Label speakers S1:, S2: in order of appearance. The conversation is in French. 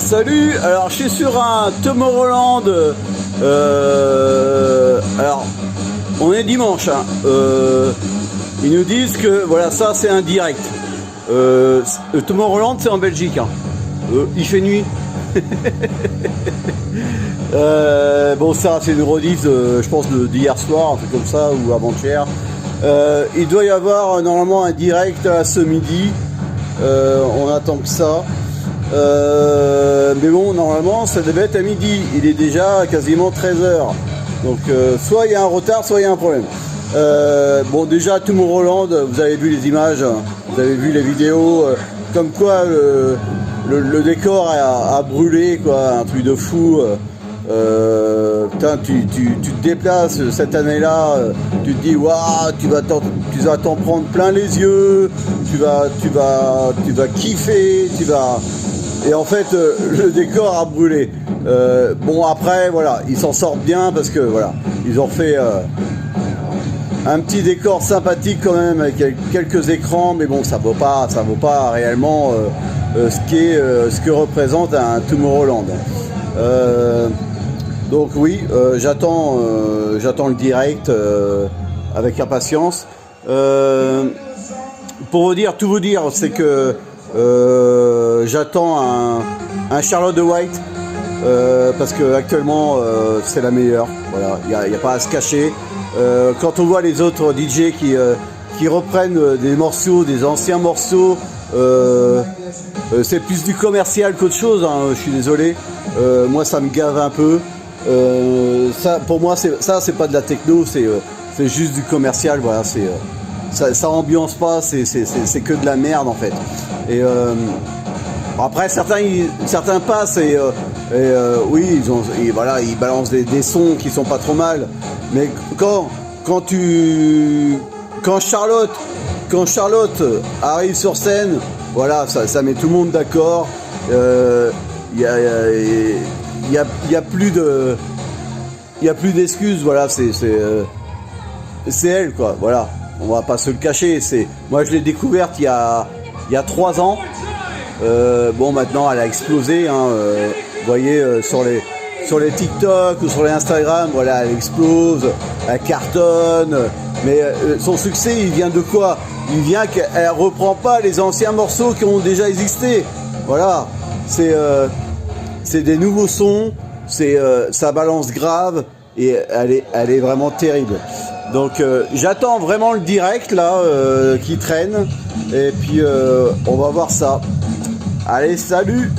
S1: Salut, alors je suis sur un Tomorrowland, alors on est dimanche, hein. Ils nous disent que voilà, ça c'est un direct. Tomorrowland c'est en Belgique, hein. Il fait nuit. Bon, ça c'est une rediff je pense d'hier soir, un truc comme ça, ou avant-hier. Il doit y avoir normalement un direct à ce midi. On attend que ça. Mais bon, normalement ça devait être à midi. Il est déjà quasiment 13h. Donc soit il y a un retard, soit il y a un problème. Bon, déjà Tomorrowland, vous avez vu les images, vous avez vu les vidéos, comme quoi le décor a brûlé, quoi, un truc de fou. Putain, tu te déplaces cette année-là, tu te dis waouh, tu vas t'en prendre plein les yeux, tu vas kiffer, et en fait le décor a brûlé. Bon, après voilà, ils s'en sortent bien parce que voilà, ils ont fait un petit décor sympathique quand même avec quelques écrans, mais bon, ça vaut pas réellement ce que représente un Tomorrowland. Donc oui, j'attends le direct avec impatience. Pour tout vous dire, c'est que j'attends un Charlotte de White parce que actuellement c'est la meilleure. Voilà, il n'y a pas à se cacher. Quand on voit les autres DJ qui reprennent des morceaux, des anciens morceaux, c'est plus du commercial qu'autre chose, hein, je suis désolé. Moi ça me gave un peu. Ça pour moi c'est pas de la techno, c'est juste du commercial, voilà, ça ambiance pas, c'est que de la merde en fait. Et après certains passent et oui, ils balancent des sons qui sont pas trop mal, mais quand Charlotte arrive sur scène, voilà, ça met tout le monde d'accord. Il y a plus d'excuses, voilà, c'est elle, quoi, voilà, on va pas se le cacher. Moi je l'ai découverte il y a 3 ans. Bon, maintenant elle a explosé, hein, vous voyez, sur les TikTok ou sur les Instagram, voilà, elle explose, elle cartonne, mais son succès il vient de quoi? Il vient qu'elle reprend pas les anciens morceaux qui ont déjà existé, voilà, c'est des nouveaux sons, ça balance grave et elle est vraiment terrible. Donc j'attends vraiment le direct là qui traîne, et puis on va voir ça. Allez, salut!